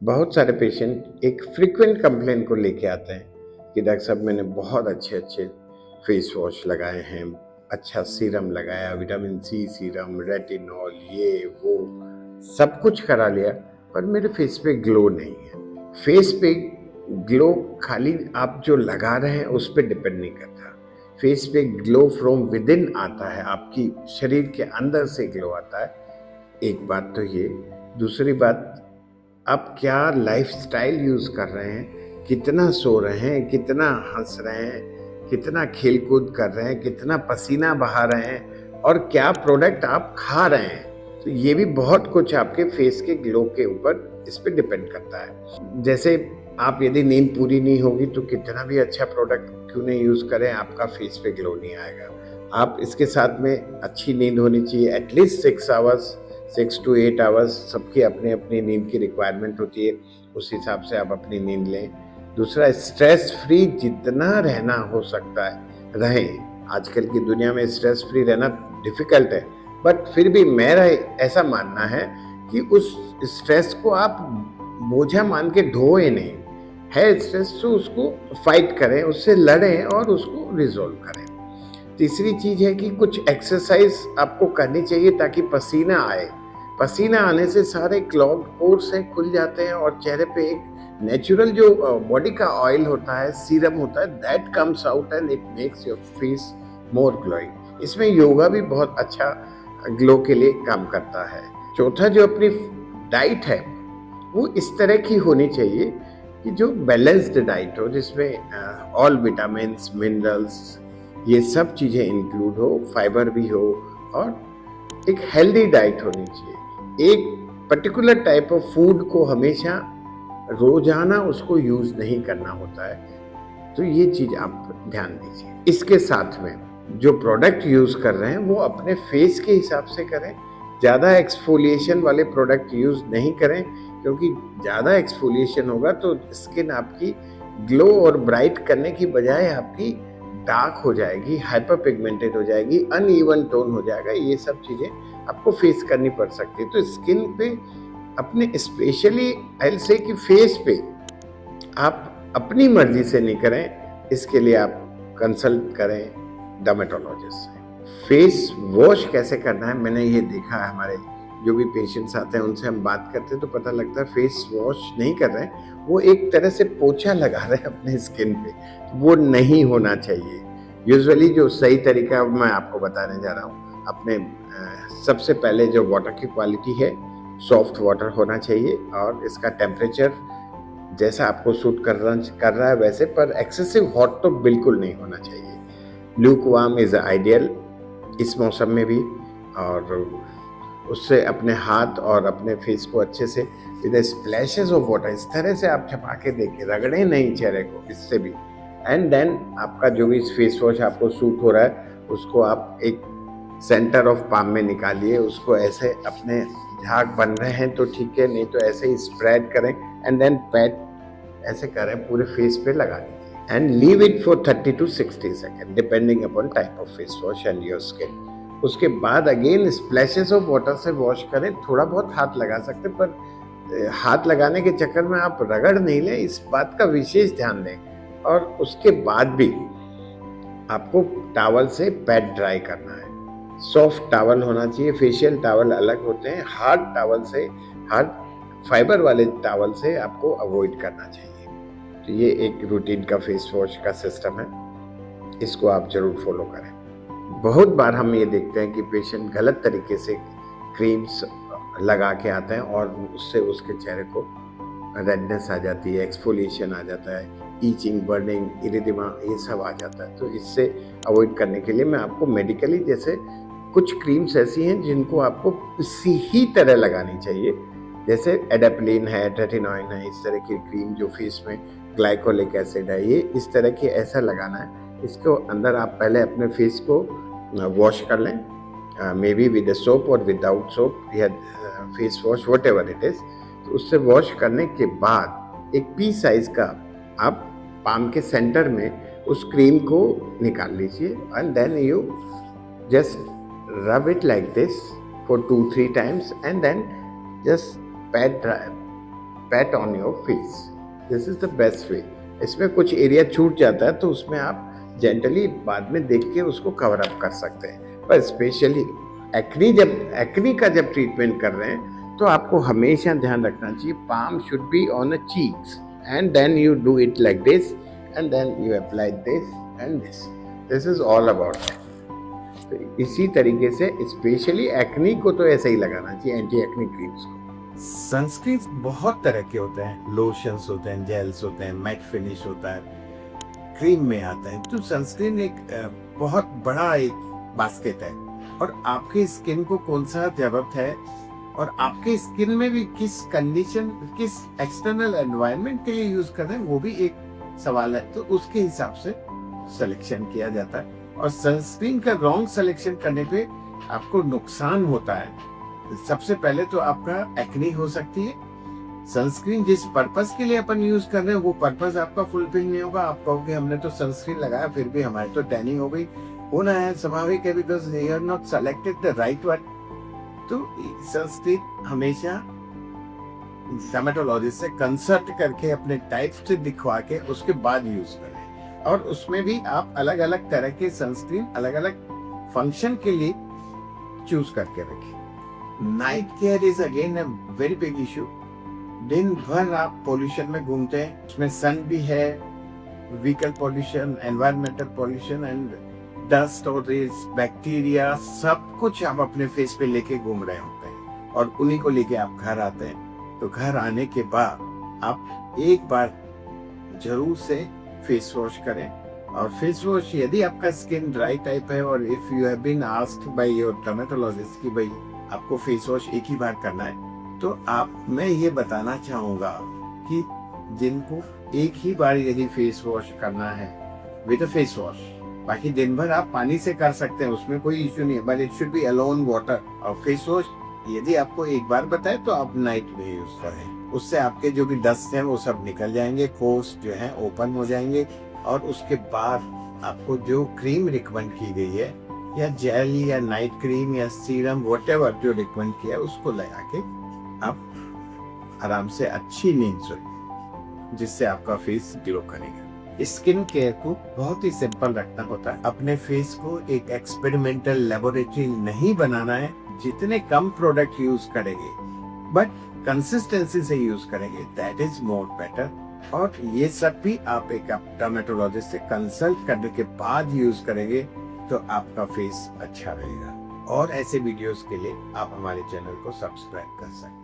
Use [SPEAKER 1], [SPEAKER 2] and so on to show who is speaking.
[SPEAKER 1] बहुत सारे पेशेंट एक फ्रीक्वेंट कंप्लेंट को लेके आते हैं कि डॉक्टर साहब मैंने बहुत अच्छे अच्छे फेस वॉश लगाए हैं, अच्छा सीरम लगाया, विटामिन सी सीरम, रेटिनॉल, ये वो सब कुछ करा लिया, पर मेरे फेस पे ग्लो नहीं है। फेस पे ग्लो खाली आप जो लगा रहे हैं उस पर डिपेंड नहीं करता। फेस पे ग्लो फ्रॉम विद इन आता है, आपकी शरीर के अंदर से ग्लो आता है। एक बात तो ये। दूसरी बात, आप क्या लाइफस्टाइल यूज़ कर रहे हैं, कितना सो रहे हैं, कितना हँस रहे हैं, कितना खेल-कूद कर रहे हैं, कितना पसीना बहा रहे हैं और क्या प्रोडक्ट आप खा रहे हैं। तो ये भी बहुत कुछ आपके फेस के ग्लो के ऊपर इस पे डिपेंड करता है। जैसे आप यदि नींद पूरी नहीं होगी तो कितना भी अच्छा प्रोडक्ट क्यों नहीं यूज़ करें, आपका फेस पे ग्लो नहीं आएगा। आप इसके साथ में अच्छी नींद होनी चाहिए, एटलीस्ट 6 आवर्स, 6 टू 8 आवर्स। सबकी अपनी-अपनी नींद की रिक्वायरमेंट होती है, उस हिसाब से आप अपनी नींद लें। दूसरा, स्ट्रेस फ्री जितना रहना हो सकता है, रहें। आजकल की दुनिया में स्ट्रेस फ्री रहना डिफ़िकल्ट है, बट फिर भी मेरा ऐसा मानना है कि उस स्ट्रेस को आप बोझा मान के ढोएँ नहीं। है स्ट्रेस तो उसको फाइट करें, उससे लड़ें और उसको रिज़ॉल्व करें। तीसरी चीज़ है कि कुछ एक्सरसाइज आपको करनी चाहिए ताकि पसीना आए। पसीना आने से सारे क्लॉग्ड पोर्स हैं, खुल जाते हैं और चेहरे पे एक नेचुरल जो बॉडी का ऑयल होता है, सीरम होता है, that comes out and it makes your face more glowing. इसमें योगा भी बहुत अच्छा ग्लो के लिए काम करता है। चौथा, जो अपनी डाइट है वो इस तरह की होनी चाहिए कि जो बैलेंस्ड डाइट हो, जिसमें ऑल विटामिन्स, मिनरल्स, ये सब चीज़ें इंक्लूड हो, फाइबर भी हो और एक हेल्दी डाइट होनी चाहिए। एक पर्टिकुलर टाइप ऑफ फूड को हमेशा रोजाना उसको यूज़ नहीं करना होता है। तो ये चीज़ आप ध्यान दीजिए। इसके साथ में जो प्रोडक्ट यूज़ कर रहे हैं वो अपने फेस के हिसाब से करें। ज़्यादा एक्सफोलिएशन वाले प्रोडक्ट यूज़ नहीं करें, क्योंकि ज़्यादा एक्सफोलिएशन होगा तो स्किन आपकी ग्लो और ब्राइट करने की बजाय आपकी डार्क हो जाएगी, हाइपर पिगमेंटेड हो जाएगी, अनइवन टोन हो जाएगा। ये सब चीज़ें आपको फेस करनी पड़ सकती है। तो स्किन पे अपने स्पेशली आई विल से कि फेस पे आप अपनी मर्जी से नहीं करें, इसके लिए आप कंसल्ट करें डर्मेटोलॉजिस्ट से। फेस वॉश कैसे करना है, मैंने ये देखा है, हमारे जो भी पेशेंट्स आते हैं उनसे हम बात करते हैं तो पता लगता है फेस वॉश नहीं कर रहे हैं, वो एक तरह से पोछा लगा रहे हैं अपने स्किन पे। वो नहीं होना चाहिए। यूजुअली जो सही तरीका मैं आपको बताने जा रहा हूँ, अपने सबसे पहले जो वाटर की क्वालिटी है, सॉफ्ट वाटर होना चाहिए और इसका टेम्परेचर जैसा आपको सूट कर रहा है वैसे, पर एक्सेसिव हॉट तो बिल्कुल नहीं होना चाहिए। ल्यूक वार्म इज़ आइडियल इस मौसम में भी। और उससे अपने हाथ और अपने फेस को अच्छे से विद स्प्लैशेस ऑफ वाटर इस तरह से आप छपा के देखिए, रगड़े नहीं चेहरे को, इससे भी। एंड देन आपका जो भी फेस वॉश आपको सूट हो रहा है उसको आप एक सेंटर ऑफ पाम में निकालिए, उसको ऐसे अपने झाग बन रहे हैं तो ठीक है, नहीं तो ऐसे ही स्प्रेड करें एंड देन पैट ऐसे करें, पूरे फेस पे लगा दीजिए and leave it for 30 to 60 second depending upon type of face wash and your skin. उसके बाद अगेन स्प्लैशेस ऑफ वाटर से वॉश करें। थोड़ा बहुत हाथ लगा सकते, पर हाथ लगाने के चक्कर में आप रगड़ नहीं लें, इस बात का विशेष ध्यान दें। और उसके बाद भी आपको टॉवल से पैड ड्राई करना है। सॉफ्ट टॉवल होना चाहिए, फेशियल टॉवल अलग होते हैं। हार्ड टॉवल से, हार्ड फाइबर वाले टॉवल से आपको अवॉइड करना चाहिए। तो ये एक रूटीन का फेस वॉश का सिस्टम है, इसको आप जरूर फॉलो करें। बहुत बार हम ये देखते हैं कि पेशेंट गलत तरीके से क्रीम्स लगा के आते हैं और उससे उसके चेहरे को रेडनेस आ जाती है, एक्सफोलिएशन आ जाता है, ईचिंग, बर्निंग, इरिदिमा, ये सब आ जाता है। तो इससे अवॉइड करने के लिए मैं आपको मेडिकली, जैसे कुछ क्रीम्स ऐसी हैं जिनको आपको इसी ही तरह लगानी चाहिए, जैसे एडाप्लिन है, ट्रेटिनॉइन है, इस तरह की क्रीम जो फेस में ग्लाइकोलिक एसिड है, ये इस तरह की ऐसा लगाना है। इसको अंदर आप पहले अपने फेस को वॉश कर लें, मे बी विद सोप और विदाउट सोप या face wash, what ever it is. तो उससे वॉश करने के बाद एक पी साइज का आप पाम के सेंटर में उस क्रीम को निकाल लीजिए and then you just rub it like this for 2-3 times and then just pat dry, PAT on your face. This is the best way. इसमें कुछ एरिया छूट जाता है तो उसमें आप जेंटली बाद में देख के उसको कवर अप कर सकते हैं। पर स्पेशली एक्नी का जब ट्रीटमेंट कर रहे हैं तो आपको हमेशा ध्यान रखना चाहिए palm should be on the cheeks and then you do it like this and then you apply this and this. This is all about it. तो इसी तरीके से स्पेशली एक्नी को तो ऐसे ही लगाना चाहिए, एंटी एक्नी क्रीम्स को।
[SPEAKER 2] सनस्क्रीन बहुत तरह के होते हैं, लोशंस होते हैं, जेल्स होते हैं, मैट फिनिश होता है, क्रीम में आता है। तो सनस्क्रीन एक बहुत बड़ा एक बास्केट है और आपके स्किन को कौन सा जरूरत है और आपके स्किन में भी किस कंडीशन, किस एक्सटर्नल एनवायरनमेंट के लिए यूज कर रहे हैं वो भी एक सवाल है। तो उसके हिसाब से सिलेक्शन किया जाता है और सनस्क्रीन का रॉन्ग सिलेक्शन करने पे आपको नुकसान होता है। सबसे पहले तो आपका एक्नी हो सकती है। सनस्क्रीन जिस पर्पस के लिए अपन यूज कर रहे हैं वो पर्पस आपका फुलफिल नहीं होगा। आप कहोगे हमने तो सनस्क्रीन लगाया फिर भी हमारी तो टैनिंग हो गई, होना है, स्वाभाविक है, because you are not selected the right one. तो सनस्क्रीन हमेशा डर्मेटोलॉजिस्ट से कंसल्ट करके अपने टाइप से दिखवा के उसके बाद यूज करें। और उसमें भी आप अलग अलग तरह के सनस्क्रीन अलग अलग फंक्शन के लिए चूज करके रखें। Night care is again a very big issue. दिन भर आप पोल्यूशन में घूमते हैं, उसमें सन भी है, vehicle pollution, environmental pollution and dust और बैक्टीरिया सब कुछ आप अपने फेस पे लेके घूम रहे होते हैं और उन्हीं को लेके आप घर आते हैं। तो घर आने के बाद आप एक बार जरूर से फेस वॉश करें। और फेस वॉश यदि आपका स्किन ड्राई टाइप है और if you have been asked by your dermatologist कि भाई आपको फेस वॉश एक ही बार करना है, तो मैं ये बताना चाहूंगा कि जिनको एक ही बार यदि फेस वॉश करना है विद फेस वॉश, बाकी दिन भर आप पानी से कर सकते हैं, उसमें कोई इश्यू नहीं है, but it should be alone water. और फेस वॉश यदि आपको एक बार बताए तो आप नाइट में यूज करें, उससे आपके जो भी डस्ट है वो सब निकल जाएंगे, पोर्स जो है ओपन हो जाएंगे और उसके बाद आपको जो क्रीम रिकमेंड की गई है या जेल या नाइट क्रीम या सीरम व्हाटएवर जो रिकमेंड किया है उसको लगा के आप आराम से अच्छी नींद सोए, जिससे आपका फेस ग्लो करेगा। स्किन केयर को बहुत ही सिंपल रखना होता है। अपने फेस को एक एक्सपेरिमेंटल लेबोरेटरी नहीं बनाना है। जितने कम प्रोडक्ट यूज करेंगे बट कंसिस्टेंसी से यूज करेंगे, दैट इज मोर बेटर। और ये सब भी आप एक डर्मेटोलॉजिस्ट से कंसल्ट करने के बाद यूज करेंगे तो आपका फेस अच्छा रहेगा। और ऐसे वीडियोस के लिए आप हमारे चैनल को सब्सक्राइब कर सकते हैं।